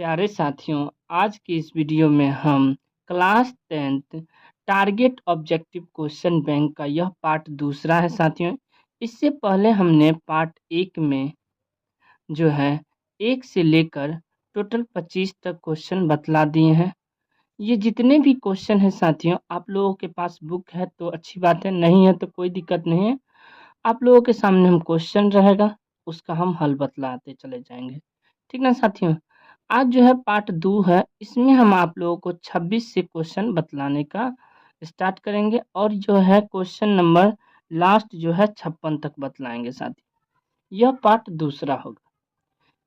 प्यारे साथियों, आज की इस वीडियो में हम class 10th target objective question bank का यह पार्ट दूसरा है साथियों। इससे पहले हमने पार्ट 1 में जो है 1 से लेकर टोटल 25 तक क्वेश्चन बतला दिए हैं। ये जितने भी क्वेश्चन हैं साथियों, आप लोगों के पास बुक है तो अच्छी बात है, नहीं है तो कोई दिक्कत नहीं है। आप लोगों के सामने हम क्वेश्चन रहेगा, उसका हम हल बतलाते चले जाएंगे। ठीक ना साथियों। आज जो है पार्ट 2 है, इसमें हम आप लोगों को 26 से क्वेश्चन बतलाने का स्टार्ट करेंगे और जो है क्वेश्चन नंबर लास्ट जो है 56 तक बतलाएंगे साथियों। यह पार्ट दूसरा होगा।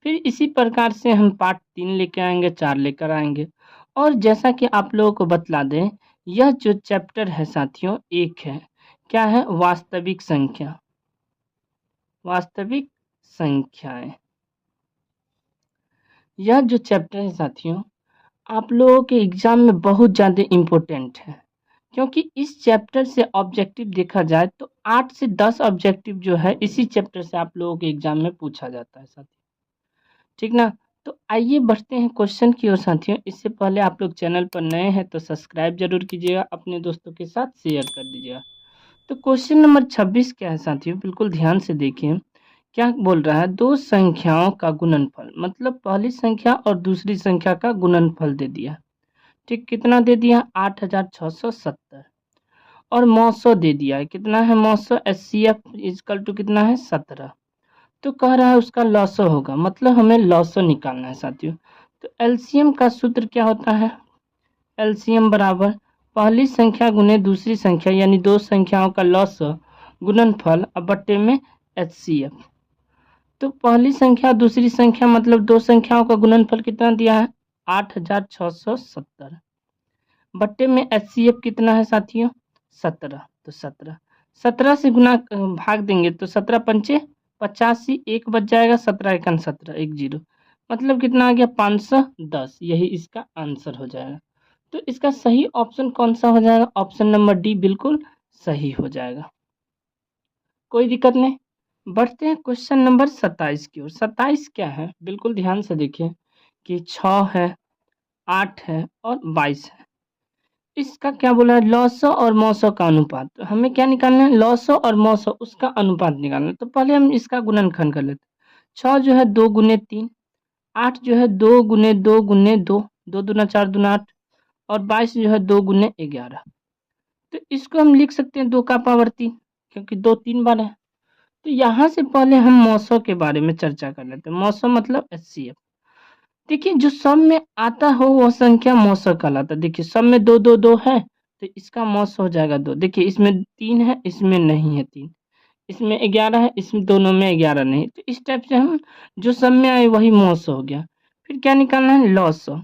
फिर इसी प्रकार से हम पार्ट 3 लेके आएंगे, 4 लेकर आएंगे। और जैसा कि आप लोगों को बतला दें, यह जो चैप्टर है साथियों एक है, क्या है, वास्तविक संख्या, वास्तविक संख्याएं। यह जो चैप्टर है साथियों आप लोगों के एग्जाम में बहुत ज़्यादा इम्पोर्टेंट है, क्योंकि इस चैप्टर से ऑब्जेक्टिव देखा जाए तो 8 से 10 ऑब्जेक्टिव जो है इसी चैप्टर से आप लोगों के एग्जाम में पूछा जाता है साथियों। ठीक ना। तो आइए बढ़ते हैं क्वेश्चन की ओर साथियों। इससे पहले आप लोग चैनल पर नए हैं तो सब्सक्राइब जरूर कीजिएगा, अपने दोस्तों के साथ शेयर कर दीजिएगा। तो क्वेश्चन नंबर 26 क्या है साथियों, बिल्कुल ध्यान से देखिए। क्या बोल रहा है, दो संख्याओं का गुणनफल, मतलब पहली संख्या और दूसरी संख्या का गुणनफल दे दिया। ठीक, कितना दे दिया, 8670 और मौसो दे दिया है, कितना है मौसो, HCF इजकल टू कितना है 17। तो कह रहा है उसका लॉसो होगा, मतलब हमें लॉसो निकालना है साथियों। तो एलसीएम का सूत्र क्या होता है, एलसीएम बराबर पहली संख्या गुने दूसरी संख्या, यानी दो संख्याओं का लॉसो गुणनफल अब बट्टे में HCF। तो पहली संख्या दूसरी संख्या मतलब दो संख्याओं का गुणनफल कितना दिया है, 8670 बट्टे में HCF कितना है साथियों, 17। तो 17 से गुना भाग देंगे तो 17 पंचे 85, एक बच जाएगा, 17 एकन 17, 10, मतलब कितना आ गया 510। यही इसका आंसर हो जाएगा। तो इसका सही ऑप्शन कौन सा हो जाएगा, ऑप्शन नंबर डी बिल्कुल सही हो जाएगा, कोई दिक्कत नहीं। बढ़ते हैं क्वेश्चन नंबर 27 की ओर। 27 क्या है, बिल्कुल ध्यान से देखिए कि 6 है, 8 है और 22 है। इसका क्या बोला है, लॉसो और मौसो का अनुपात। तो हमें क्या निकालना है, लॉसो और मौसो उसका अनुपात निकालना है। तो पहले हम इसका गुणनखंड कर लेते हैं। 6 जो है 2 गुने 3, 8 जो है 2 गुने 2 गुने 2, 2 दूना 4 दूना 8 और 22 जो है 2 गुने 11। तो इसको हम लिख सकते हैं 2 का पावर 3, क्योंकि 2 3 बार है। तो यहाँ से पहले हम मौसो के बारे में चर्चा कर लेते हैं। मौसो मतलब HCF। देखिए जो सब में आता हो वह संख्या मौसो कहलाता है। देखिए सब में 2 2 2 है तो इसका मौसो हो जाएगा 2। देखिए इसमें 3 है, इसमें नहीं है 3, इसमें 11 है, इसमें दोनों में 11 नहीं। तो इस टाइप से हम जो सब में आए वही मौसो हो गया। फिर क्या निकालना है, लॉसो।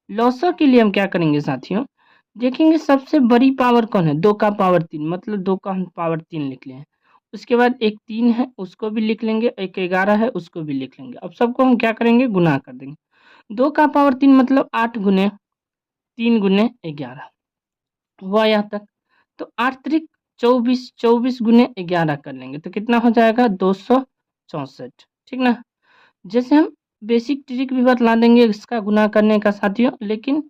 लॉसो के लिए हम क्या करेंगे साथियों, देखेंगे सबसे बड़ी पावर कौन है, 2 का पावर 3, मतलब 2 का हम पावर 3 लिख लें। उसके बाद एक 3 है उसको भी लिख लेंगे, एक 11 है उसको भी लिख लेंगे। अब सबको हम क्या करेंगे, गुना कर देंगे। 2 का पावर 3 मतलब 8 गुने 3 गुने 11 हुआ यहाँ तक। तो 8 त्रिक 24, 24 गुने 11 कर लेंगे तो कितना हो जाएगा, 264। ठीक ना। जैसे हम बेसिक ट्रिक भी बतला देंगे इसका गुना करने का साथियों, लेकिन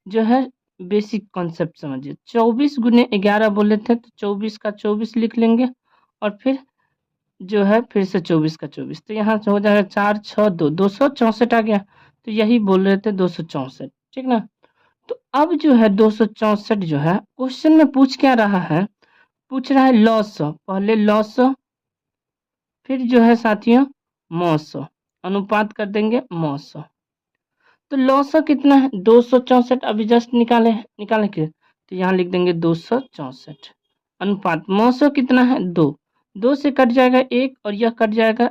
जो है बेसिक कॉन्सेप्ट समझिए। 24 गुने 11 बोले थे तो 24 का 24 लिख लेंगे और फिर जो है फिर से 24 का 24, तो यहाँ से हो जाएगा 4 6 2, 264 आ गया। तो यही बोल रहे थे 264। ठीक ना। तो अब जो है 264 जो है क्वेश्चन में पूछ क्या रहा है, पूछ रहा है लॉस। पहले लॉस फिर जो है साथियों मौस, अनुपात कर देंगे मौस। तो लॉस कितना है, 264 अभी जस्ट निकाले के, तो यहाँ लिख देंगे 264 अनुपात मौस कितना है 2, 2 से कट जाएगा 1 और यह कट जाएगा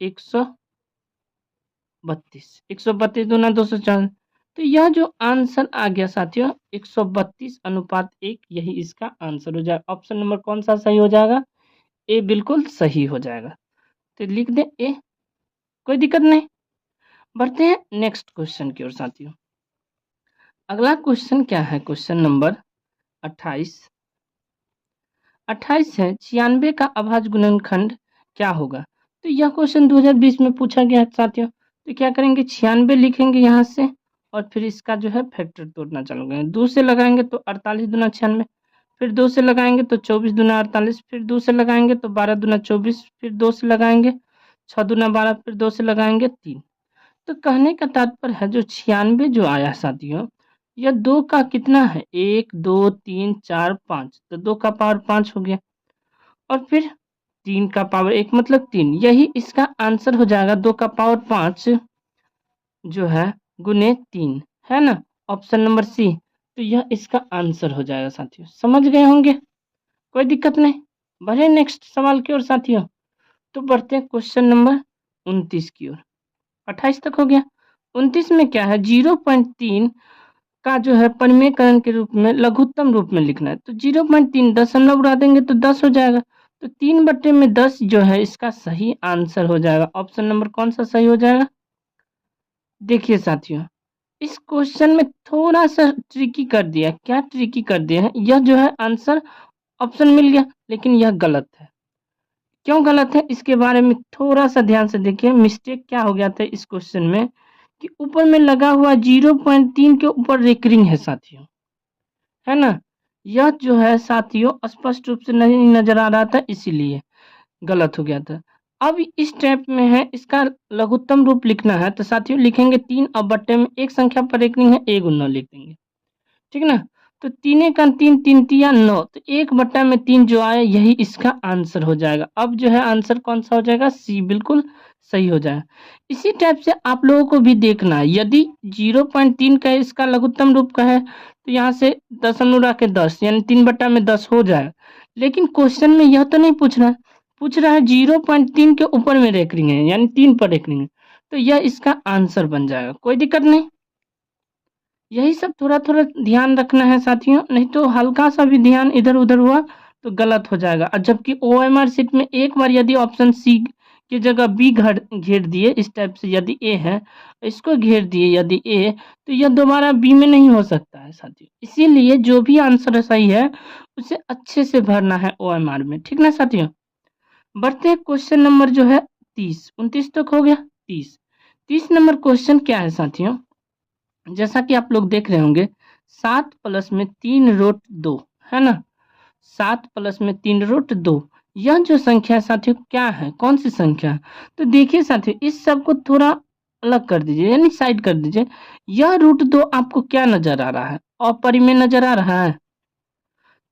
132, 132 दूना 204। तो यह जो आंसर आ गया साथियों 132 अनुपात 1, यही इसका आंसर हो जाएगा। ऑप्शन नंबर कौन सा सही हो जाएगा, ए बिल्कुल सही हो जाएगा। तो लिख दें ए, कोई दिक्कत नहीं। बढ़ते हैं नेक्स्ट क्वेश्चन की ओर साथियों। अगला क्वेश्चन क्या है, क्वेश्चन नंबर 28। 28 है 96 का अभाज्य गुणनखंड क्या होगा। तो यह क्वेश्चन 2020 में पूछा गया है साथियों। तो क्या करेंगे 96 लिखेंगे यहाँ से और फिर इसका जो है फैक्टर तोड़ना चालू करेंगे। 2 से लगाएंगे तो 48 दूना 96, फिर 2 से लगाएंगे तो 24 दूना 48, फिर 2 से लगाएंगे तो 12 दूना 24, फिर 2 से लगाएंगे 6 दूना 12, फिर 2 से लगाएंगे 3। तो कहने का तात्पर्य है जो 96 जो आया साथियों, यह 2 का कितना है 1 2 3 4 5, तो 2 का पावर 5 हो गया और फिर 3 का पावर 1 मतलब 3, यही इसका आंसर हो जाएगा। 2 का पावर 5 जो है गुने 3, है ना, ऑप्शन नंबर सी। तो यह इसका आंसर हो जाएगा साथियों, समझ गए होंगे, कोई दिक्कत नहीं। बढ़े नेक्स्ट सवाल की ओर साथियों। तो बढ़ते हैं क्वेश्चन नंबर 29 की ओर। 28 तक हो गया। 29 में क्या है 0.3 का जो है परिमेयकरण के रूप में लघुत्तम रूप में लिखना है। तो 0.3 दशमलव उड़ा देंगे तो 10 हो जाएगा। तो 3/10 जो है इसका सही आंसर हो जाएगा। ऑप्शन नंबर कौन सा सही हो जाएगा? देखिए साथियों, इस क्वेश्चन में थोड़ा सा ट्रिकी कर दिया। क्या ट्रिकी कर दिया है? यह जो है आंसर ऑप्शन मिल गया लेकिन यह गलत है। क्यों गलत है इसके बारे में थोड़ा सा ध्यान से देखिए। मिस्टेक क्या हो गया था इस क्वेश्चन में कि ऊपर में लगा हुआ 0.3 के ऊपर रेकरिंग है साथियों, है ना। यह जो है साथियों स्पष्ट रूप से नहीं नजर आ रहा था, इसीलिए गलत हो गया था। अब इस टाइप में है, इसका लघुत्तम रूप लिखना है तो साथियों लिखेंगे 3 और बट्टे में एक संख्या पर रेकरिंग है 1 लिख देंगे, ठीक ना। तो 3 का 3 3 तिया 9, तो 1/3 जो आया यही इसका आंसर हो जाएगा। अब जो है आंसर कौन सा हो जाएगा? सी बिल्कुल सही हो जाएगा। इसी टाइप से आप लोगों को भी देखना है, यदि 0.3 का इसका लघुत्तम रूप का है तो यहाँ से दशमलव उड़ा के 10 यानी 3/10 हो जाएगा। लेकिन क्वेश्चन में यह तो नहीं पूछ रहा है, पूछ रहा है 0.3 के ऊपर में रेकरिंग है यानी 3 पर रेकरिंग है, तो यह इसका आंसर बन जाएगा। कोई दिक्कत नहीं, यही सब थोड़ा-थोड़ा ध्यान रखना है साथियों, नहीं तो हल्का सा भी ध्यान इधर-उधर हुआ तो गलत हो जाएगा। और जबकि ओएमआर शीट में एक बार यदि ऑप्शन सी की जगह बी घेर दिए, इस टाइप से यदि ए है, इसको घेर दिए यदि ए, तो यह दोबारा बी में नहीं हो सकता है साथियों। इसीलिए जो भी आंसर सही है उसे अच्छे से भरना है ओएमआर में, ठीक ना साथियों। बढ़ते हैं क्वेश्चन नंबर जो है 30, 29 तक हो गया। 30 नंबर क्वेश्चन क्या है साथियों? जैसा कि आप लोग देख रहे होंगे 7 प्लस में 3 रूट 2, है ना। 7 प्लस में 3 रूट 2, यह जो संख्या है साथियों क्या है, कौन सी संख्या है? तो देखिए साथियों इस सब को थोड़ा अलग कर दीजिए यानी साइड कर दीजिए। यह रूट 2 आपको क्या नजर आ रहा है? अपरिमेय नजर आ रहा है।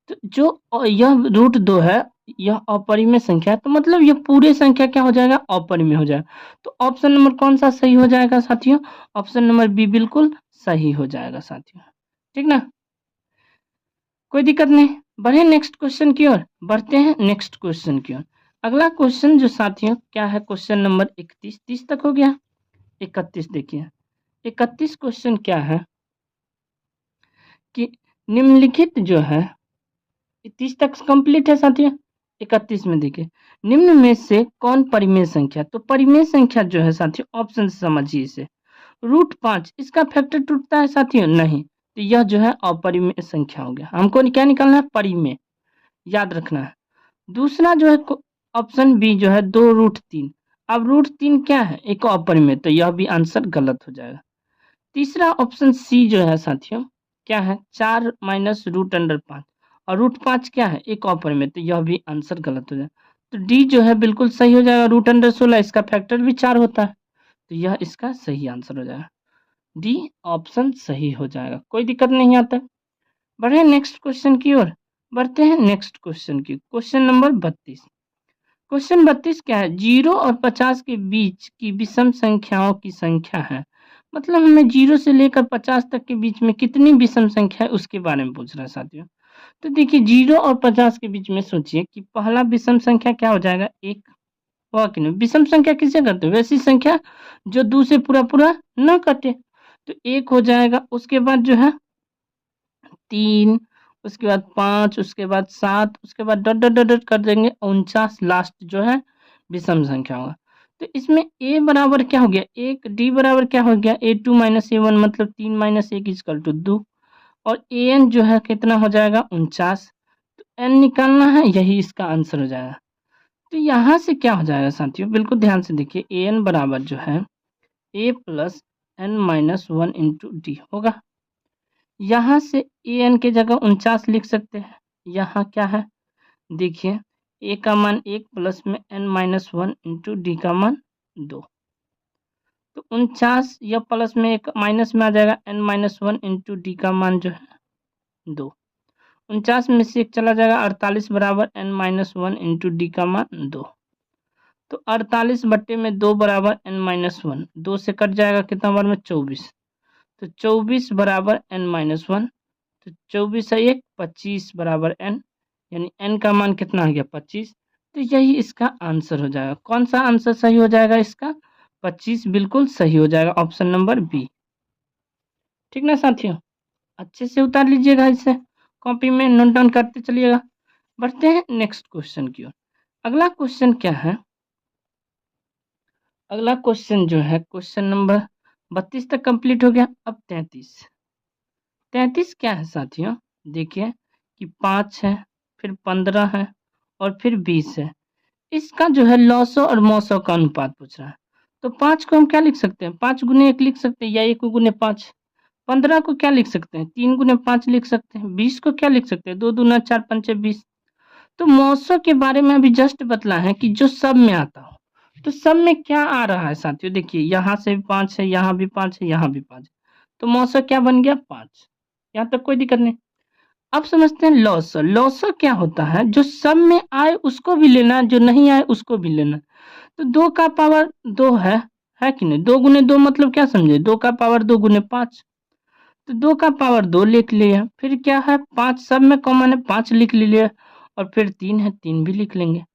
तो जो यह रूट 2 है यह अपरिमेय संख्या है, तो मतलब यह पूरे संख्या क्या हो जाएगा? अपरिमेय हो जाएगा। तो ऑप्शन नंबर कौन सा सही हो जाएगा साथियों? ऑप्शन नंबर बी बिल्कुल सही हो जाएगा साथियों, ठीक ना। कोई दिक्कत नहीं, बढ़े नेक्स्ट क्वेश्चन की ओर। बढ़ते हैं नेक्स्ट क्वेश्चन की ओर। अगला क्वेश्चन जो साथियों क्या है, क्वेश्चन नंबर 31, 30 तक हो गया। 31 देखिए, 31 क्वेश्चन क्या है कि निम्नलिखित जो है 30 तक कंप्लीट है साथियों। 31 में देखिए निम्न में से कौन परिमेय संख्या, तो परिमेय संख्या जो है साथियों ऑप्शन से समझिए इसे। रूट 5 इसका फैक्टर टूटता है साथियों? नहीं, तो यह जो है अपरिमेय संख्या हो गया। हमको क्या निकालना है? परिमेय, याद रखना है। दूसरा जो है ऑप्शन बी जो है 2√3, अब रूट 3 क्या है? एक अपरिमेय, तो यह भी आंसर गलत हो जाएगा। तीसरा ऑप्शन सी जो है साथियों क्या है? 4 माइनस रूट अंडर 5, और रूट 5 क्या है? एक अपरिमेय, तो यह भी आंसर गलत हो जाएगा। तो डी जो है बिल्कुल सही हो जाएगा। रूट अंडर 16 इसका फैक्टर भी 4 होता है, तो यह इसका सही आंसर हो जाएगा। डी ऑप्शन सही हो जाएगा, कोई दिक्कत नहीं आता। बढ़े नेक्स्ट क्वेश्चन की ओर। बढ़ते हैं नेक्स्ट क्वेश्चन की, क्वेश्चन नंबर 32। क्वेश्चन 32 क्या है? 0 और 50 के बीच की विषम संख्याओं की संख्या है। मतलब हमें 0 से लेकर 50 तक के बीच में कितनी विषम संख्या है उसके बारे में पूछ रहा है साथियों। तो देखिए 0 और 50 के बीच में सोचिए कि पहला विषम संख्या क्या हो जाएगा? 1 होगा कि नहीं? विषम संख्या किसे कहते हैं? वैसी संख्या जो 2 से पूरा पूरा न कटे, तो 1 हो जाएगा। उसके बाद जो है 3, उसके बाद 5, उसके बाद 7, उसके बाद डॉट डॉट डॉट डॉट कर देंगे 49 लास्ट जो है विषम संख्या होगा। तो इसमें a बराबर क्या हो गया? 1, d बराबर क्या हो गया? a2 माइनस a1 मतलब 3 माइनस 1 इक्वल टू 2, और an जो है कितना हो जाएगा? 49। तो n निकालना है, यही इसका आंसर हो जाएगा। तो यहाँ से क्या हो जाएगा साथियों? बिल्कुल ध्यान से देखिए an बराबर जो है a plus n minus 1 into D होगा। यहाँ से ए एन की जगह 49 लिख सकते हैं। यहाँ क्या है देखिए, ए का मान 1 प्लस में n माइनस 1 इंटू डी का मान 2, तो 49 या प्लस में एक माइनस में आ जाएगा, n माइनस 1 इंटू डी का मान जो है 2। 49 में से एक चला जाएगा, 48 बराबर n माइनस 1 इंटू डी का मान 2। तो 48 बट्टे में 2 बराबर n माइनस 1, 2 से कट जाएगा कितना बार में 24, तो 24 बराबर n माइनस 1, तो 24 है 1, 25 बराबर n, यानी n का मान कितना आ गया 25। तो यही इसका आंसर हो जाएगा। कौन सा आंसर सही हो जाएगा इसका? 25 बिल्कुल सही हो जाएगा, ऑप्शन नंबर बी। ठीक ना साथियों, अच्छे से उतार लीजिएगा, इसे कॉपी में नोट डाउन करते चलिएगा। बढ़ते हैं नेक्स्ट क्वेश्चन की ओर। अगला क्वेश्चन क्या है? अगला क्वेश्चन जो है क्वेश्चन नंबर 32 तक कंप्लीट हो गया। अब 33 क्या है साथियों? देखिए कि 5 है, फिर 15 है और फिर 20 है। इसका जो है लॉसो और मौसो का अनुपात पूछ रहा है। तो 5 को हम क्या लिख सकते हैं? 5 गुने 1 लिख सकते हैं या 1 गुने 5। 15 को क्या लिख सकते हैं? 3 गुने 5 लिख सकते हैं। 20 को क्या लिख सकते हैं? 2 दूना 4 पंचे 20। तो मौसो के बारे में अभी जस्ट बतला है कि जो सब में आता हो। तो सब में क्या आ रहा है साथियों? देखिए यहाँ से भी 5 है, यहाँ भी 5 है, यहाँ भी 5 है, तो मौसो क्या बन गया? 5। यहाँ तक कोई दिक्कत नहीं। अब समझते हैं लॉसो। लॉसो क्या होता है? जो सब में आए उसको भी लेना, जो नहीं आए उसको भी लेना। तो 2 का पावर 2 है कि नहीं? 2 गुने 2 मतलब क्या समझे? 2 का पावर 2 गुने 5, तो 2 का पावर 2 लिख लिया। फिर क्या है? 5 सब में कॉमन है, 5 लिख लिया, और फिर 3 है, 3 भी लिख लेंगे।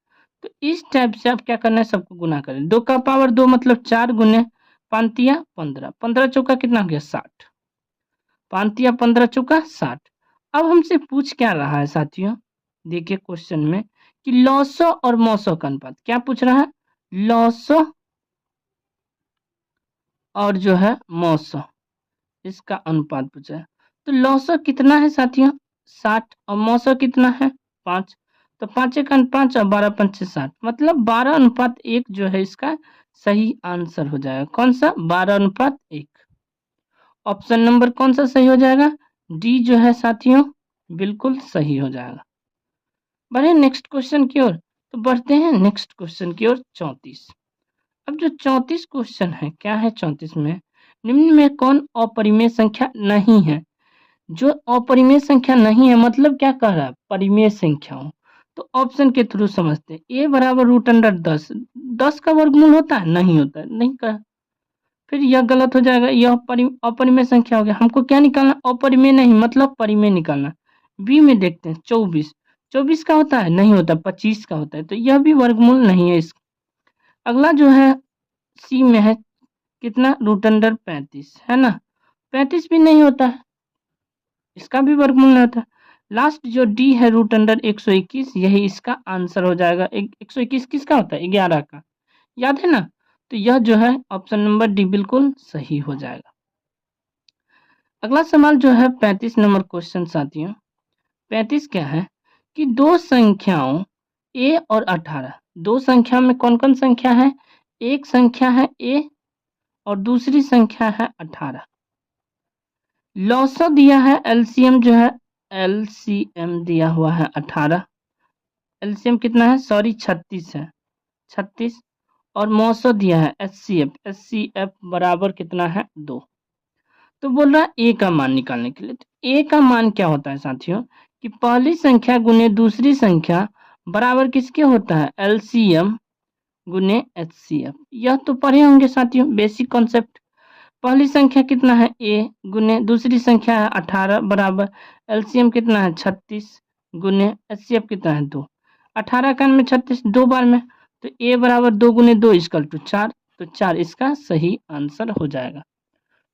तो इस टाइप से आप क्या करना है? सबको गुना करें। 2 का पावर 2 मतलब 4 गुने 5 या 15, 15 चौका कितना हो गया? 60, 5 या 15 चौका 60। अब हमसे पूछ क्या रहा है साथियों? देखिए क्वेश्चन में कि लॉसो और मौसो का अनुपात क्या पूछ रहा है? लॉसो और जो है मौसो, इसका अनुपात पूछा है। तो लॉसो कितना है साथियों? 60, और मौसो कितना है? 5। तो 5 एक 5 और 12 पंचे 60, मतलब 12:1 जो है इसका सही आंसर हो जाएगा। कौन सा? 12:1। ऑप्शन नंबर कौन सा सही हो जाएगा? डी जो है साथियों बिल्कुल सही हो जाएगा। बढ़े नेक्स्ट क्वेश्चन की ओर। तो बढ़ते हैं नेक्स्ट क्वेश्चन की ओर, 34। अब जो 34 क्वेश्चन है, क्या है 34 में? निम्न में कौन अपरिमेय संख्या नहीं है? जो अपरिमेय संख्या नहीं है मतलब क्या कह रहा है? परिमेय संख्याओं। तो ऑप्शन के थ्रू समझते हैं। ए बराबर रूट अंडर 10, 10 का वर्गमूल होता है? नहीं होता है, नहीं कहा। फिर यह गलत हो जाएगा, यह अपरिमेय संख्या हो गया। हमको क्या निकालना? अपरिमेय नहीं मतलब परिमेय निकालना। बी में देखते हैं 24, 24 का होता है? नहीं होता, 25 का होता है, तो यह भी वर्गमूल नहीं है इस। अगला जो है सी में है कितना? रूट अंडर 35 है ना, 35 भी नहीं होता है, इसका भी वर्गमूल नहीं होता। लास्ट जो डी है रूट अंडर 121, यही इसका आंसर हो जाएगा। 121 किसका होता है? 11 का, याद है ना? तो यह जो है ऑप्शन नंबर डी बिल्कुल सही हो जाएगा। अगला सवाल जो है 35 नंबर क्वेश्चन साथियों। 35 क्या है कि दो संख्याओं ए और 18, दो संख्या में कौन कौन संख्या है? एक संख्या है ए और दूसरी संख्या है 18। लॉसो दिया है, एलसीएम जो है एलसीएम दिया हुआ है 18। एलसीएम कितना है? सॉरी 36 है, 36। और मौसो दिया है एचसीएफ, एचसीएफ बराबर कितना है? 2। तो बोल रहा है ए का मान निकालने के लिए। तो ए का मान क्या होता है साथियों कि पहली संख्या गुने दूसरी संख्या बराबर किसके होता है? एलसीएम गुने एचसीएफ। यह तो पढ़े होंगे साथियों, बेसिक कॉन्सेप्ट। पहली संख्या कितना है? ए गुने दूसरी संख्या है 18 बराबर एलसीएम कितना है? 36 गुने एचसीएफ कितना है? 2। 18 का में 36 दो बार में, तो ए बराबर 2 गुने 2 इक्वल टू 4, तो 4 इसका सही आंसर हो जाएगा।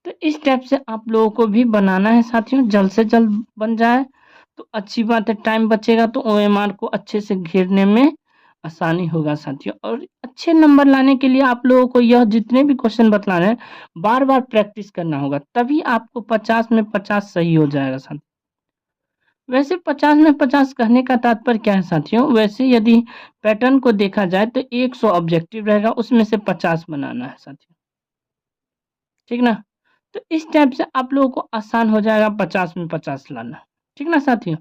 तो इस टाइप से आप लोगों को भी बनाना है साथियों, जल्द से जल्द बन जाए तो अच्छी बात है, टाइम बचेगा तो ओएमआर को अच्छे से घेरने में आसानी होगा साथियों। और अच्छे नंबर लाने के लिए आप लोगों को यह जितने भी क्वेश्चन बतला रहे हैं बार बार प्रैक्टिस करना होगा, तभी आपको 50 में 50 सही हो जाएगा साथियों। वैसे 50 में 50 कहने का तात्पर्य क्या है साथियों? वैसे यदि पैटर्न को देखा जाए तो 100 ऑब्जेक्टिव रहेगा, उसमें से 50 बनाना है साथियों। ठीक ना। तो इस टाइप से आप लोगों को आसान हो जाएगा 50 में 50 लाना, ठीक ना साथियों।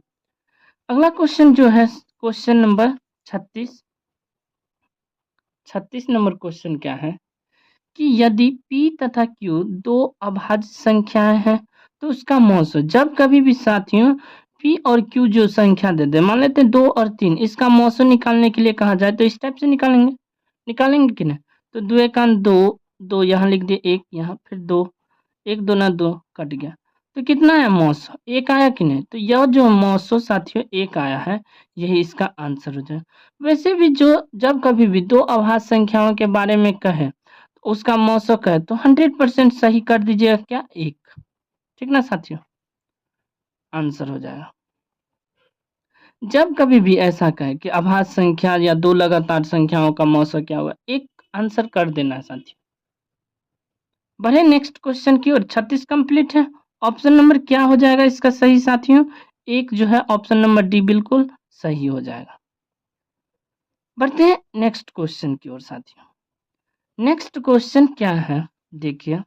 अगला क्वेश्चन जो है क्वेश्चन नंबर 36 नंबर क्वेश्चन क्या है कि यदि p तथा q दो अभाज्य संख्याएं हैं तो उसका मौसो। जब कभी भी साथियों p और q जो संख्या दे दे, मान लेते हैं 2 और 3, इसका मौसो निकालने के लिए कहा जाए तो इस टाइप से निकालेंगे कि नहीं। तो 2 एकान 2, 2 यहाँ लिख दिए, 1 यहाँ, फिर 2, 1 दूना 2 कट गया। तो कितना है मौसो, 1 आया कि नहीं। तो यह जो मौसो साथियों 1 आया है, यही इसका आंसर हो जाए। वैसे भी जो जब कभी भी दो अभाज्य संख्याओं के बारे में कहे उसका मौसक है तो 100% सही कर दीजिएगा क्या, 1, ठीक ना साथियों, आंसर हो जाएगा। जब कभी भी ऐसा कहे कि अभाज्य संख्या या दो लगातार संख्याओं का मौसक क्या होगा, एक आंसर कर देना है साथियों। बढ़े नेक्स्ट क्वेश्चन की ओर। 36 कंप्लीट है। ऑप्शन नंबर क्या हो जाएगा इसका सही साथियों, एक जो है ऑप्शन नंबर डी बिल्कुल सही हो जाएगा। बढ़ते हैं नेक्स्ट क्वेश्चन की ओर साथियों। नेक्स्ट क्वेश्चन क्या है देखिए,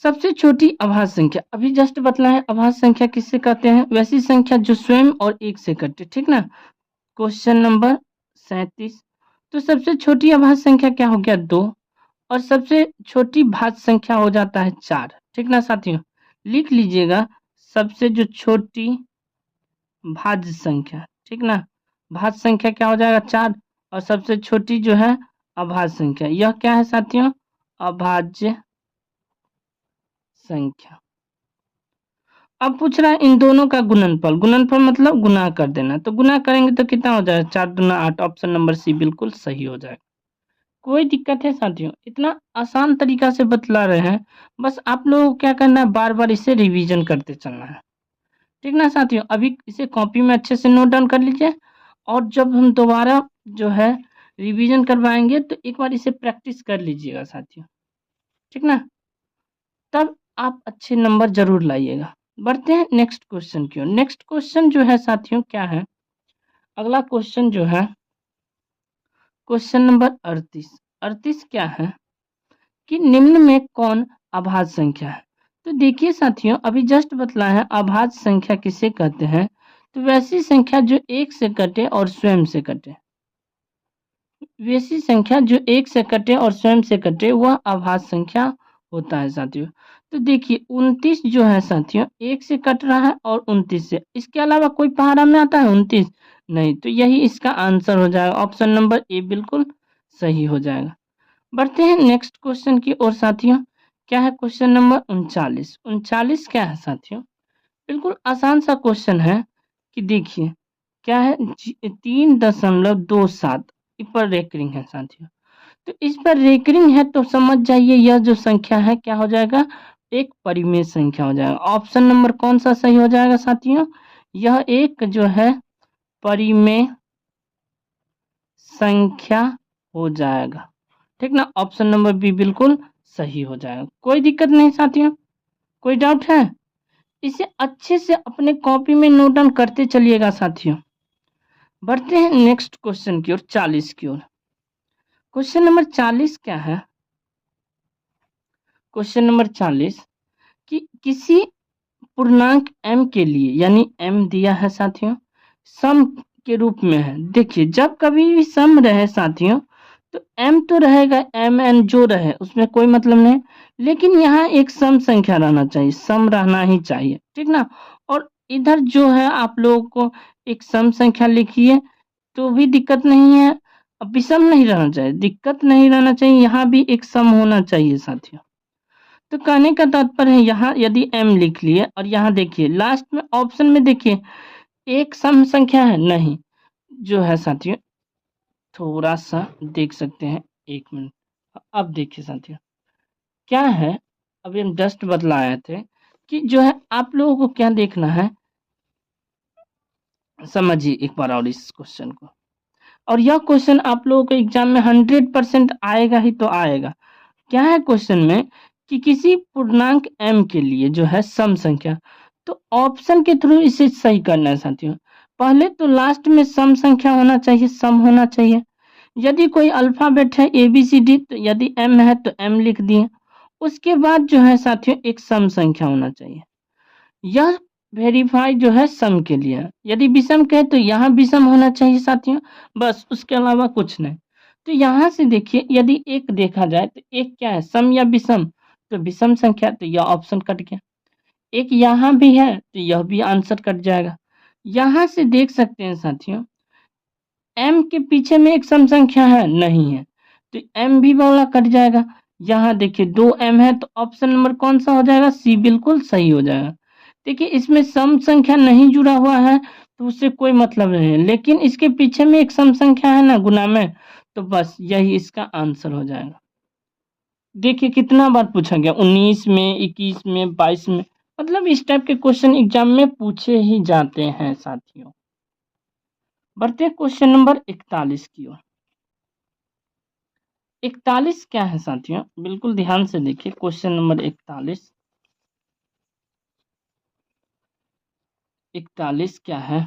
सबसे छोटी अभाज्य संख्या, अभी जस्ट बतलाएं अभाज्य संख्या किससे कहते हैं, वैसी संख्या जो स्वयं और एक से कटे, ठीक ना। Question number 37। तो सबसे छोटी अभाज्य संख्या क्या हो गया, 2, और सबसे छोटी भाज्य संख्या हो जाता है 4, ठीक ना साथियों। लिख लीजिएगा सबसे जो छोटी भाज्य संख्या, ठीक ना, भाज्य संख्या क्या हो जाएगा 4, और सबसे छोटी जो है अभाज्य संख्या, यह क्या है साथियों, अभाज्य संख्या। अब पूछ रहा है इन दोनों का गुणनफल, गुणनफल मतलब गुना कर देना, तो गुना करेंगे तो कितना हो जाएगा, 4 दूना 8, ऑप्शन नंबर सी बिल्कुल सही हो जाएगा। कोई दिक्कत है साथियों, इतना आसान तरीका से बतला रहे हैं, बस आप लोगों को क्या करना है, बार बार इसे रिवीजन करते चलना है, ठीक ना साथियों। अभी इसे कॉपी में अच्छे से नोट डाउन कर लीजिए, और जब हम दोबारा जो है रिवीजन करवाएंगे तो एक बार इसे प्रैक्टिस कर लीजिएगा साथियों, ठीक ना, तब आप अच्छे नंबर जरूर लाइएगा। बढ़ते हैं नेक्स्ट क्वेश्चन की ओर। नेक्स्ट क्वेश्चन जो है साथियों क्या है, अगला क्वेश्चन जो है क्वेश्चन नंबर 38 क्या है कि निम्न में कौन अभाज्य संख्या है। तो देखिए साथियों, अभी जस्ट बतलाया है अभाज्य संख्या किसे कहते हैं, तो वैसी संख्या जो एक से कटे और स्वयं से कटे, वैसी संख्या जो एक से कटे और स्वयं से कटे वह अभाज्य संख्या होता है साथियों। तो देखिए 29 जो है साथियों एक से कट रहा है और 29 से, इसके अलावा कोई पहाड़ा में आता है 29 नहीं, तो यही इसका आंसर हो जाएगा, ऑप्शन नंबर ए बिल्कुल सही हो जाएगा। बढ़ते हैं नेक्स्ट क्वेश्चन की ओर साथियों। क्या है क्वेश्चन नंबर 39 क्या है साथियों, बिल्कुल आसान सा क्वेश्चन है कि देखिए क्या है 3.27 इस पर रेकरिंग है साथियों। तो इस पर रेकरिंग है तो समझ जाइए यह जो संख्या है क्या हो जाएगा, एक परिमेय संख्या हो जाएगा। ऑप्शन नंबर कौन सा सही हो जाएगा साथियों, यह एक जो है परिमेय संख्या हो जाएगा, ठीक ना, ऑप्शन नंबर बी बिल्कुल सही हो जाएगा। कोई दिक्कत नहीं साथियों, कोई डाउट है, इसे अच्छे से अपने कॉपी में नोट डाउन करते चलिएगा साथियों। बढ़ते हैं नेक्स्ट क्वेश्चन की ओर 40 की ओर। क्वेश्चन नंबर 40 क्या है, क्वेश्चन नंबर 40 कि किसी पूर्णांक m के लिए, यानी m दिया है साथियों, सम के रूप में है। देखिए जब कभी भी सम रहे साथियों तो m तो रहेगा, m n जो रहे उसमें कोई मतलब नहीं, लेकिन यहाँ एक सम संख्या रहना चाहिए, सम रहना ही चाहिए, ठीक ना। और इधर जो है आप लोगों को एक सम संख्या लिखिए तो भी दिक्कत नहीं है, अब विषम नहीं रहना चाहिए, दिक्कत नहीं रहना चाहिए, यहाँ भी एक सम होना चाहिए साथियों। तो कहने का तात्पर्य है यहाँ यदि m लिख लिए और यहाँ देखिए लास्ट में ऑप्शन में देखिए एक सम संख्या है नहीं, जो है साथियों थोड़ा सा देख सकते हैं, 1 मिनट। अब देखिए साथियों क्या है, अभी हम जस्ट बतलाए थे कि जो है आप लोगों को क्या देखना है, समझिए एक बार और इस क्वेश्चन को, और यह क्वेश्चन आप लोगों को एग्जाम में 100% आएगा ही तो आएगा। क्या है क्वेश्चन में कि किसी पूर्णांक m के लिए जो है सम संख्या, तो ऑप्शन के थ्रू इसे सही करना है साथियों। पहले तो लास्ट में सम संख्या होना चाहिए, सम होना चाहिए, यदि कोई अल्फ़ाबेट है ABCD, तो यदि M है तो M लिख दिए। उसके बाद जो है साथियों एक सम संख्या होना चाहिए। यह वेरीफाई जो है सम के लिए है। यदि विषम कहे तो यहाँ विषम होना चाहिए साथियों, बस उसके अलावा कुछ नहीं। तो यहाँ से देखिए यदि एक देखा जाए तो एक क्या है, सम या विषम? तो विषम संख्या, तो यह ऑप्शन कट गया। एक यहाँ भी है तो यह भी आंसर कट जाएगा। यहाँ से देख सकते हैं साथियों m के पीछे में एक सम संख्या है, नहीं है, तो m भी वाला कट जाएगा। यहाँ देखिए 2m है तो ऑप्शन नंबर कौन सा हो जाएगा? C बिल्कुल सही हो जाएगा। देखिए इसमें सम संख्या नहीं जुड़ा हुआ है तो उससे कोई मतलब नहीं है, लेकिन इसके पीछे में एक सम संख्या है ना गुना में, तो बस यही इसका आंसर हो जाएगा। देखिए कितना बार पूछा गया, 19 में, 21 में, 22 में, मतलब इस टाइप के क्वेश्चन एग्जाम में पूछे ही जाते हैं साथियों। बढ़ते हैं क्वेश्चन नंबर 41 की ओर। 41 क्या है साथियों? बिल्कुल ध्यान से देखिए क्वेश्चन नंबर 41। 41 क्या है?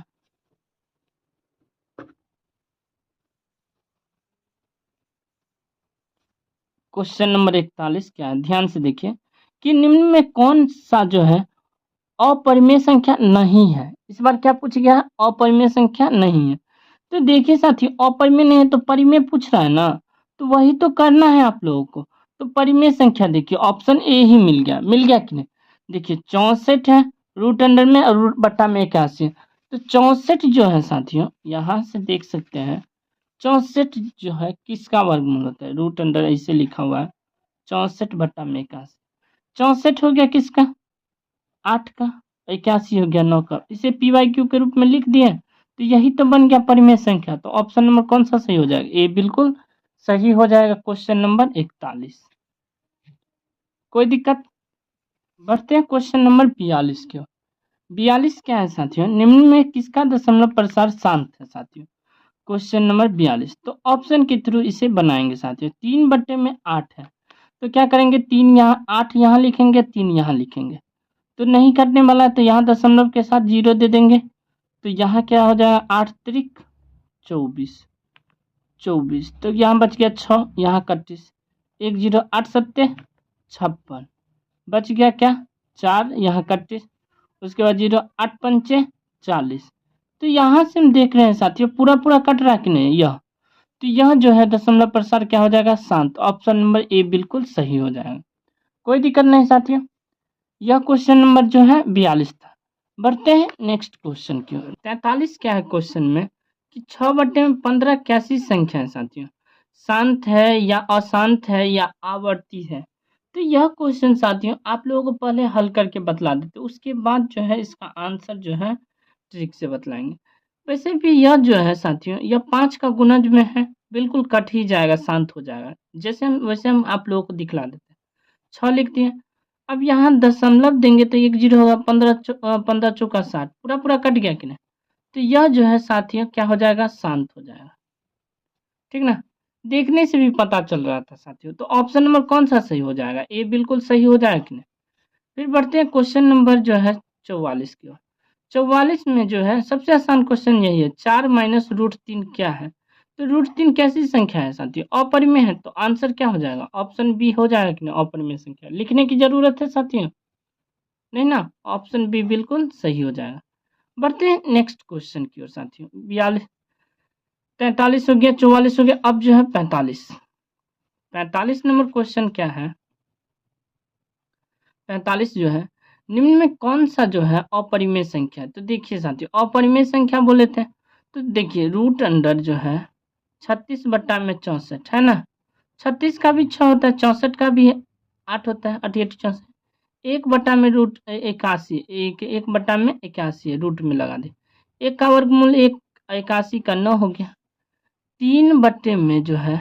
क्वेश्चन नंबर 41 क्या है? ध्यान से देखिए कि निम्न में कौन सा जो है अपरिमेय संख्या नहीं है। इस बार क्या पूछ गया है? अपरिमेय संख्या नहीं है। तो देखिए साथियों अपरिमेय नहीं है तो परिमेय पूछ रहा है ना, तो वही तो करना है आप लोगों को। तो परिमेय संख्या देखिए ऑप्शन ए ही मिल गया कि नहीं? देखिए 64 है रूट अंडर में और रूट बट्टा में 81 है। तो 64 जो है साथियों यहाँ से देख सकते हैं 64 जो है किसका वर्गमूल होता है? रूट अंडर ऐसे लिखा हुआ है 64 बट्टा में 81। 64 हो गया किसका? 8 का। 81 हो गया 9 का। इसे पी वाई क्यू के रूप में लिख दिए तो यही तो बन गया परिमेय संख्या। तो ऑप्शन नंबर कौन सा सही हो जाएगा? ए बिल्कुल सही हो जाएगा क्वेश्चन नंबर 41। कोई दिक्कत? बढ़ते हैं क्वेश्चन नंबर 42 की ओर। 42 क्या है साथियों? निम्न में किसका दशमलव प्रसार शांत है साथियों? Question number 42। तो ऑप्शन के थ्रू इसे बनाएंगे साथियों। 3 बट्टे में 8 है तो क्या करेंगे? 3 यहाँ 8 यहाँ लिखेंगे, 3 यहाँ लिखेंगे, तो नहीं कटने वाला है तो यहाँ दशमलव के साथ 0 दे देंगे। तो यहाँ क्या हो जाएगा? 8 त्रिक 24, 24, तो यहाँ बच गया 6, यहाँ 31, 1 0, 8 सत्ते 56, बच गया क्या? 4, यहाँ 31, उसके बाद 0, 8 पंचे 40। तो यहाँ से हम देख रहे हैं साथियों पूरा पूरा कट रहा है कि नहीं यह, तो यह जो है दशमलव प्रसार क्या हो जाएगा? शांत। ऑप्शन नंबर ए बिल्कुल सही हो जाएगा। कोई दिक्कत नहीं साथियों। यह क्वेश्चन नंबर जो है 42 था। बढ़ते हैं नेक्स्ट क्वेश्चन की ओर। 43 क्या है क्वेश्चन में कि 6 बट्टे में 15 कैसी संख्या है साथियों? शांत है या अशांत है या आवर्ती है? तो यह क्वेश्चन साथियों आप लोगों को पहले हल करके बतला देते, उसके बाद जो है इसका आंसर जो है ट्रिक से बतलाएंगे। वैसे भी यह जो है साथियों यह 5 का गुणज में है, बिल्कुल कट ही जाएगा, शांत हो जाएगा। जैसे हम वैसे हम आप लोगों को दिखला देते हैं। 6 लिख दिए। अब यहाँ दशमलव देंगे तो 1 0 होगा, 15 चौका 60, पूरा पूरा कट गया कि नहीं? तो यह जो है साथियों क्या हो जाएगा? शांत हो जाएगा। ठीक ना? देखने से भी पता चल रहा था साथियों। तो ऑप्शन नंबर कौन सा सही हो जाएगा? ए बिल्कुल सही हो जाएगा कि नहीं? फिर बढ़ते हैं क्वेश्चन नंबर जो है 44 की ओर। 44 में जो है सबसे आसान क्वेश्चन यही है, 4 माइनस रूट 3 क्या है? तो रूट 3 कैसी संख्या है साथियों? अपरिमेय है, तो आंसर क्या हो जाएगा? ऑप्शन बी हो जाएगा कि नहीं? अपरिमेय संख्या लिखने की जरूरत है साथियों? नहीं ना? ऑप्शन बी बिल्कुल सही हो जाएगा। बढ़ते हैं नेक्स्ट क्वेश्चन की ओर साथियों। 42 43 हो गया, 44 हो गया, अब जो है 45। 45 नंबर क्वेश्चन क्या है? 45 जो है निम्न में कौन सा जो है अपरिमेय संख्या है? तो देखिए साथियों अपरिमेय संख्या बोले थे तो देखिए रूट अंडर जो है 36 बट्टा में 64 है ना, 36 का भी 6 होता है, 64 का भी 8 होता है, 88 64, 1 बट्टा में रूट 81, एक बट्टा में 81 है, रूट में लगा दे, 1 का वर्गमूल 1, 81 का 9 हो गया, 3 बट्टे में जो है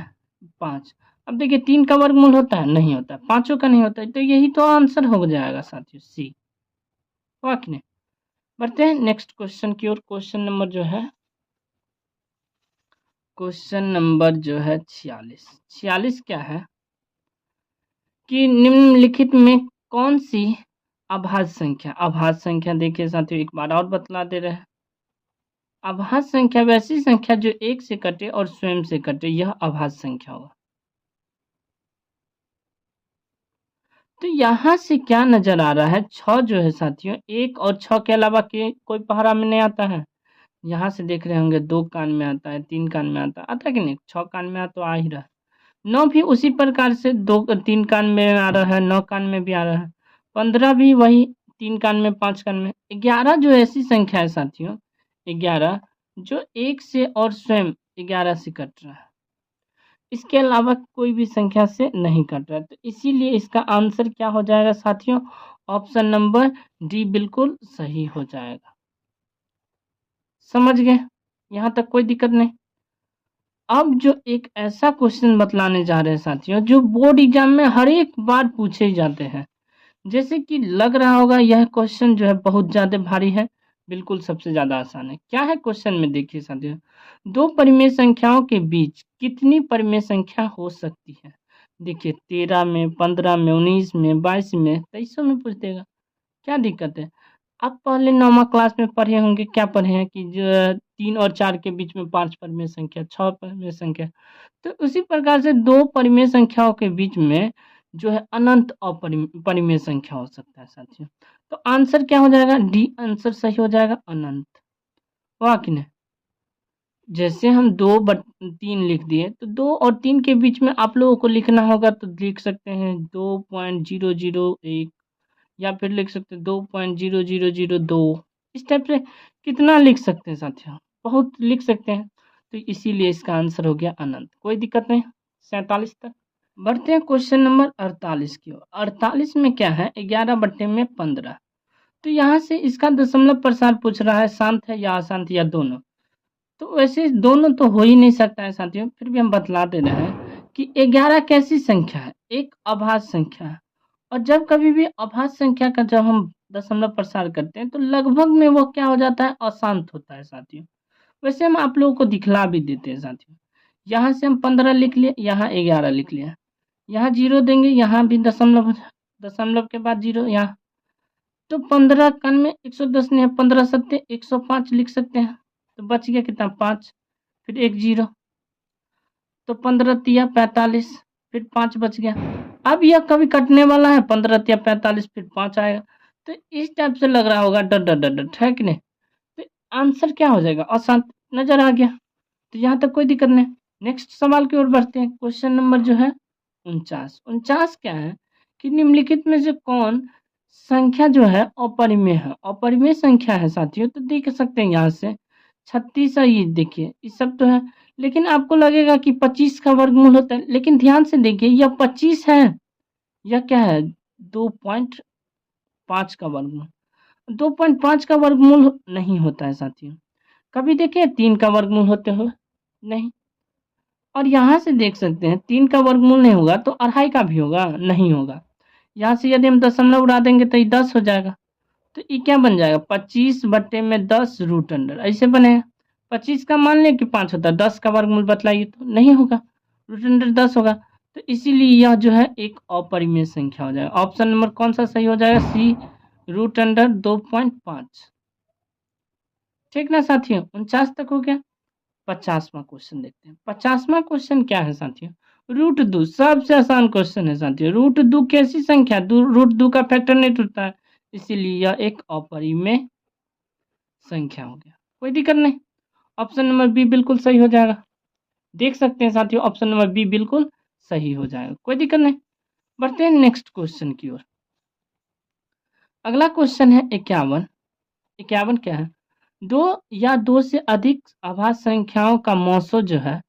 5। अब देखिए 3 का वर्गमूल होता है? नहीं होता है, पाँचों का नहीं होता है, तो यही तो आंसर हो जाएगा साथियों सी। हुआ कि नहीं? बढ़ते हैं नेक्स्ट क्वेश्चन की ओर। क्वेश्चन नंबर जो है 46। 46 क्या है कि निम्नलिखित में कौन सी अभाज्य संख्या? अभाज्य संख्या देखिए साथियों एक बार और बतला दे रहे हैं। अभाज्य संख्या वैसी संख्या जो एक से कटे और स्वयं से कटे, यह अभाज्य संख्या होगा। तो यहाँ से क्या नजर आ रहा है, 6 जो है साथियों, 1 और 6 के अलावा के कोई पहाड़ा में नहीं आता है। यहाँ से देख रहे होंगे 2 कान में आता है, 3 कान में आता है कि नहीं? 6 कान में तो आ ही रहा है। 9 भी उसी प्रकार से 3 कान में आ रहा है, 9 कान में भी आ रहा है। 15 भी वही 3 कान में, 5 कान में। 11 जो ऐसी संख्या है साथियों, 11 जो 1 से और स्वयं 11 से कट रहा है, इसके अलावा कोई भी संख्या से नहीं कट रहा है। तो इसीलिए इसका आंसर क्या हो जाएगा साथियों? ऑप्शन नंबर डी बिल्कुल सही हो जाएगा। समझ गए? यहाँ तक कोई दिक्कत नहीं। अब जो एक ऐसा क्वेश्चन बतलाने जा रहे हैं साथियों, जो बोर्ड एग्जाम में हर एक बार पूछे जाते हैं। जैसे कि लग रहा होगा यह क्वेश्चन जो है बहुत ज्यादा भारी है, बिल्कुल सबसे ज्यादा आसान है। क्या है क्वेश्चन में? देखिए साथियों, 2 परिमेय संख्याओं के बीच कितनी परिमेय संख्या हो सकती है? देखिए 13 में, 15 में, 19 में, 22 में, 2300 में पूछ देगा। क्या दिक्कत है? आप पहले 9वीं क्लास में पढ़े होंगे, क्या पढ़े हैं कि जो 3 और 4 के बीच में 5 परिमेय संख्या, 6 परिमेय संख्या। तो उसी प्रकार से 2 परिमेय संख्याओं के बीच में जो है अनंत परिमेय संख्या हो सकता है साथियों। तो आंसर क्या हो जाएगा? डी आंसर सही हो जाएगा, अनंत। वाह कि नहीं? जैसे हम 3 लिख दिए, तो 2 और 3 के बीच में आप लोगों को लिखना होगा, तो लिख सकते हैं 2.001, या फिर लिख सकते हैं 2.0002। इस टाइप से कितना लिख सकते हैं साथियों? बहुत लिख सकते हैं। तो इसीलिए इसका आंसर हो गया अनंत। कोई दिक्कत नहीं। 47 तक बढ़ते हैं क्वेश्चन नंबर 48 की ओर। 48 में क्या है? 11/15। तो यहाँ से इसका दशमलव प्रसार पूछ रहा है, शांत है या अशांत या दोनों। तो वैसे दोनों तो हो ही नहीं सकता है साथियों, फिर भी हम बतला दे रहे हैं कि 11 कैसी संख्या है? एक अभाज्य संख्या है। और जब कभी भी अभाज्य संख्या का जब हम दशमलव प्रसार करते हैं, तो लगभग में वो क्या हो जाता है? अशांत होता है साथियों। वैसे हम आप लोगों को दिखला भी देते हैं साथियों। यहाँ से हम 15 लिख लिए, यहाँ 11 लिख लिया, यहाँ 0 देंगे, यहाँ भी दशमलव, दशमलव के बाद 0 यहाँ। तो 15 कान में 110 नहीं है, 15 सत्ते 105 लिख सकते हैं। तो बच गया कितना? 5, फिर 1 0, तो 15 तिया 45, फिर 5 बच गया। अब यह कभी कटने वाला है, 15 तिया 45, फिर 5 आएगा। तो इस टाइप से लग रहा होगा डट डट डट डट, है कि नहीं? तो आंसर क्या हो जाएगा? अशांत। नजर आ गया? तो यहाँ तक कोई दिक्कत नहीं। नेक्स्ट सवाल की ओर बढ़ते हैं। क्वेश्चन नंबर जो है 49। 49 क्या है कि निम्नलिखित में से कौन संख्या जो है अपरिमेय है? अपरिमेय संख्या है साथियों। तो देख सकते हैं यहाँ से 36 है, ये देखिए ये सब तो है, लेकिन आपको लगेगा कि 25 का वर्गमूल होता है, लेकिन ध्यान से देखिए यह 25 है, यह क्या है? 2.5 का वर्गमूल। 2.5 का वर्गमूल नहीं होता है साथियों। कभी देखिए 3 का वर्गमूल होते हुए? नहीं। और यहाँ से देख सकते हैं 3 का वर्गमूल नहीं होगा तो 2.5 का भी होगा? नहीं होगा। यहाँ से यदि हम दशमलव उड़ा देंगे तो ये 10 हो जाएगा। तो ये क्या बन जाएगा? 25/10 रूट अंडर, ऐसे बनेगा। 25 का मान लें कि 5 होता है, 10 का वर्गमूल बतलाइए तो नहीं होगा, रूट अंडर 10 होगा। तो इसीलिए यह जो है एक अपरिमेय संख्या हो जाएगा। ऑप्शन नंबर कौन सा सही हो जाएगा? सी, रूट अंडर 2.5। ठीक ना साथियों? 49 तक हो गया। 50वां क्वेश्चन देखते हैं। 50वां क्वेश्चन क्या है साथियों? रूट 2। सबसे आसान क्वेश्चन है साथियों। रूट 2 कैसी संख्या? रूट 2 का फैक्टर नहीं टूटता है, इसीलिए यह एक अपरिमेय संख्या हो गया। कोई दिक्कत नहीं। ऑप्शन नंबर बी बिल्कुल सही हो जाएगा। देख सकते हैं साथियों, ऑप्शन नंबर बी बिल्कुल सही हो जाएगा। कोई दिक्कत नहीं। बढ़ते हैं नेक्स्ट क्वेश्चन की ओर। अगला क्वेश्चन है 51। 51 क्या है? 2 या 2 से अधिक अभाज्य संख्याओं का मौसो जो है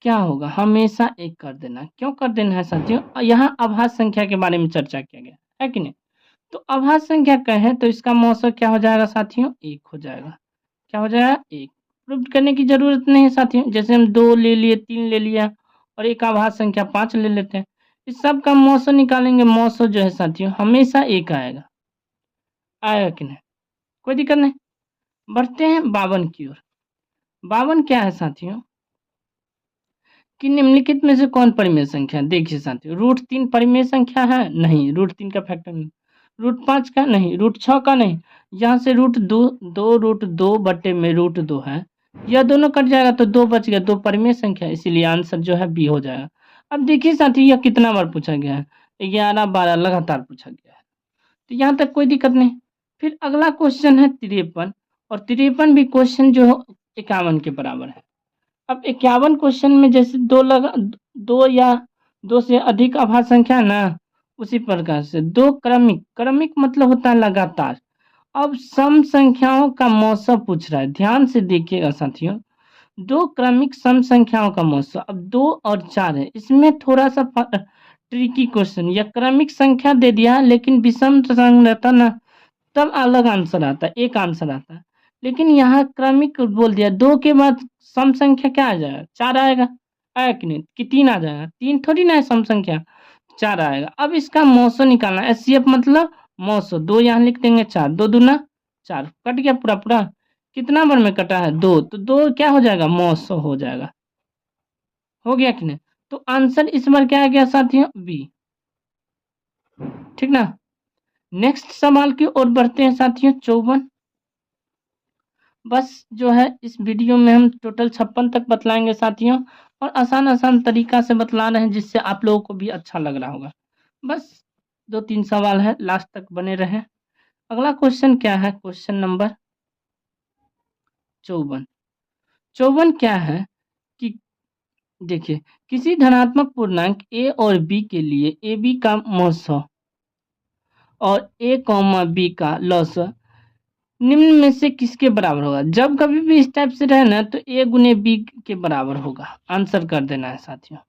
क्या होगा? हमेशा एक कर देना। क्यों कर देना है साथियों? यहाँ अभाज्य संख्या के बारे में चर्चा किया गया है कि नहीं? तो अभाज्य संख्या कहें तो इसका मौसो क्या हो जाएगा साथियों? 1 हो जाएगा। क्या हो जाएगा? 1। प्रूफ करने की जरूरत नहीं है साथियों। जैसे हम 2 ले लिए, 3 ले लिया और एक अभाज्य संख्या 5 ले लेते हैं, इस सब का मौसो निकालेंगे, मौसो जो है साथियों हमेशा 1 आएगा। आएगा कि नहीं? कोई दिक्कत नहीं। बढ़ते हैं 52 की ओर। 52 क्या है साथियों कि निम्नलिखित में से कौन परिमेय संख्या है? देखिए साथियों, रूट 3 परिमेय संख्या है? नहीं, रूट 3 का फैक्टर नहीं। √5 का नहीं, √6 का नहीं, यहाँ से √2 है, यह दोनों कट जाएगा तो 2 बच गया, 2 परिमेय संख्या, इसीलिए आंसर जो है बी हो जाएगा। अब देखिए साथियों, यह कितना बार पूछा गया है, 11 12 लगातार पूछा गया है, तो यहाँ तक कोई दिक्कत नहीं। फिर अगला क्वेश्चन है 53, और 53 भी क्वेश्चन जो 51 के बराबर है। अब 51 क्वेश्चन में जैसे दो या दो से अधिक अभाज्य संख्या है ना, उसी प्रकार से दो क्रमिक मतलब होता है लगातार। अब सम संख्याओं का मौसम पूछ रहा है, ध्यान से देखिएगा साथियों, दो क्रमिक सम संख्याओं का मौसम। अब 2 और 4 है, इसमें थोड़ा सा ट्रिकी क्वेश्चन, या क्रमिक संख्या दे दिया लेकिन विषम संख्या रहता ना, तब अलग आंसर आता है, एक आंसर आता है। लेकिन यहाँ क्रमिक बोल दिया, 2 के बाद सम संख्या क्या आ जाएगा, 4 आएगा, आया कि नहीं, कि 3 आ जाएगा, 3 थोड़ी ना है सम संख्या, 4 आएगा। अब इसका मौसो निकालना, एचसीएफ मतलब मौसो, 2 यहाँ लिख देंगे, 4, 2 दूना 4, कट गया पूरा पूरा, कितना बार में कटा है, 2, तो 2 क्या हो जाएगा, मौसो हो जाएगा, हो गया कि नहीं। तो आंसर इस बार क्या आ गया साथियों, बी, ठीक ना। नेक्स्ट सवाल की ओर बढ़ते हैं साथियों, 54। बस जो है इस वीडियो में हम टोटल 56 तक बतलाएंगे साथियों, और आसान तरीका से बतला रहे हैं, जिससे आप लोगों को भी अच्छा लग रहा होगा। बस 2-3 सवाल है, लास्ट तक बने रहें। अगला क्वेश्चन क्या है, क्वेश्चन नंबर 54। 54 क्या है कि देखिए, किसी धनात्मक पूर्णांक a और b के लिए ए बी का मौसम और a, b का लॉस निम्न में से किसके बराबर होगा। जब कभी भी इस टाइप से रहे ना, तो a गुने b के बराबर होगा, आंसर कर देना है साथियों।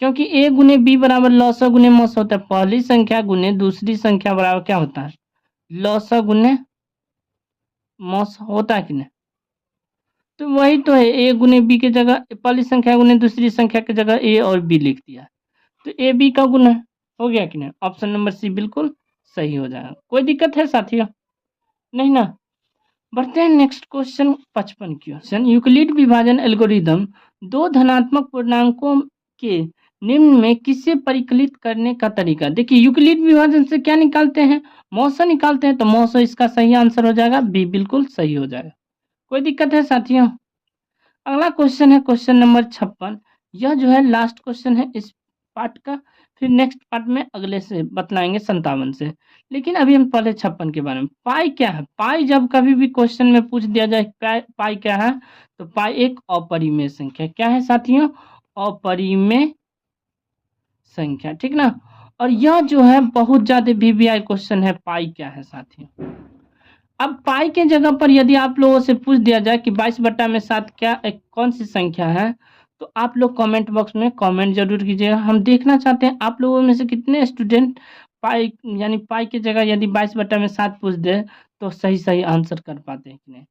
क्योंकि a गुने b बराबर लॉसा गुने मौसा होता है, पहली संख्या गुने दूसरी संख्या बराबर क्या होता है, लॉसा गुने मौसा होता है कि नहीं। तो वही तो है, a गुने b की जगह पहली संख्या गुने दूसरी संख्या की जगह a और b लिख दिया, तो a b का गुना हो गया कि नहीं। ऑप्शन नंबर सी बिल्कुल सही हो जाएगा। कोई दिक्कत है साथियों, नहीं ना। बढ़ते हैं नेक्स्ट क्वेश्चन 55 क्वेश्चन, यूक्लिड विभाजन एल्गोरिदम दो धनात्मक पूर्णांकों के निम्न में किसे परिकलित करने का तरीका। देखिए, यूक्लिड विभाजन से क्या निकालते हैं, मौसा निकालते हैं, तो मौसा इसका सही आंसर हो जाएगा, बी बिल्कुल सही हो जाएगा। कोई दिक्कत है साथियों। अगला क्वेश्चन है क्वेश्चन नंबर 56। यह जो है लास्ट क्वेश्चन है इस पार्ट का, फिर नेक्स्ट पार्ट में अगले से बतलाएंगे 57 से। लेकिन अभी हम पहले 56 के बारे में। पाई क्या है, पाई जब कभी भी क्वेश्चन में पूछ दिया जाए पाई क्या है, तो पाई एक अपरिमेय संख्या, क्या है साथियों, अपरिमेय संख्या, ठीक ना। और यह जो है बहुत ज्यादा वीवीआई क्वेश्चन है, पाई क्या है साथियों। अब पाई के जगह पर यदि आप लोगों से पूछ दिया जाए कि 22/7 क्या कौन सी संख्या है, तो आप लोग कमेंट बॉक्स में कमेंट जरूर कीजिएगा। हम देखना चाहते हैं आप लोगों में से कितने स्टूडेंट पाई यानी पाई की जगह यदि 22/7 पूछ दे तो सही आंसर कर पाते हैं कि नहीं।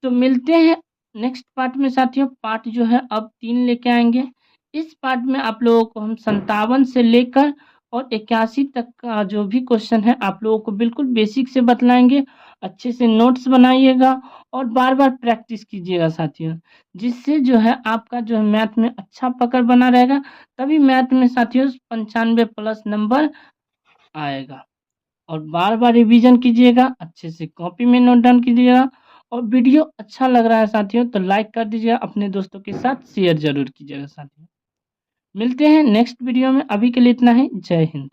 तो मिलते हैं नेक्स्ट पार्ट में साथियों। पार्ट जो है अब 3 लेके आएंगे। इस पार्ट में आप लोगों को हम 57 से लेकर और 81 तक का जो भी क्वेश्चन है आप लोगों को बिल्कुल बेसिक से बतलाएंगे। अच्छे से नोट्स बनाइएगा और बार बार प्रैक्टिस कीजिएगा साथियों, जिससे जो है आपका जो है मैथ में अच्छा पकड़ बना रहेगा। तभी मैथ में साथियों 95+ नंबर आएगा। और बार बार रिवीजन कीजिएगा, अच्छे से कॉपी में नोट डाउन कीजिएगा। और वीडियो अच्छा लग रहा है साथियों तो लाइक कर दीजिएगा, अपने दोस्तों के साथ शेयर जरूर कीजिएगा साथियों। मिलते हैं नेक्स्ट वीडियो में, अभी के लिए इतना ही। जय हिंद।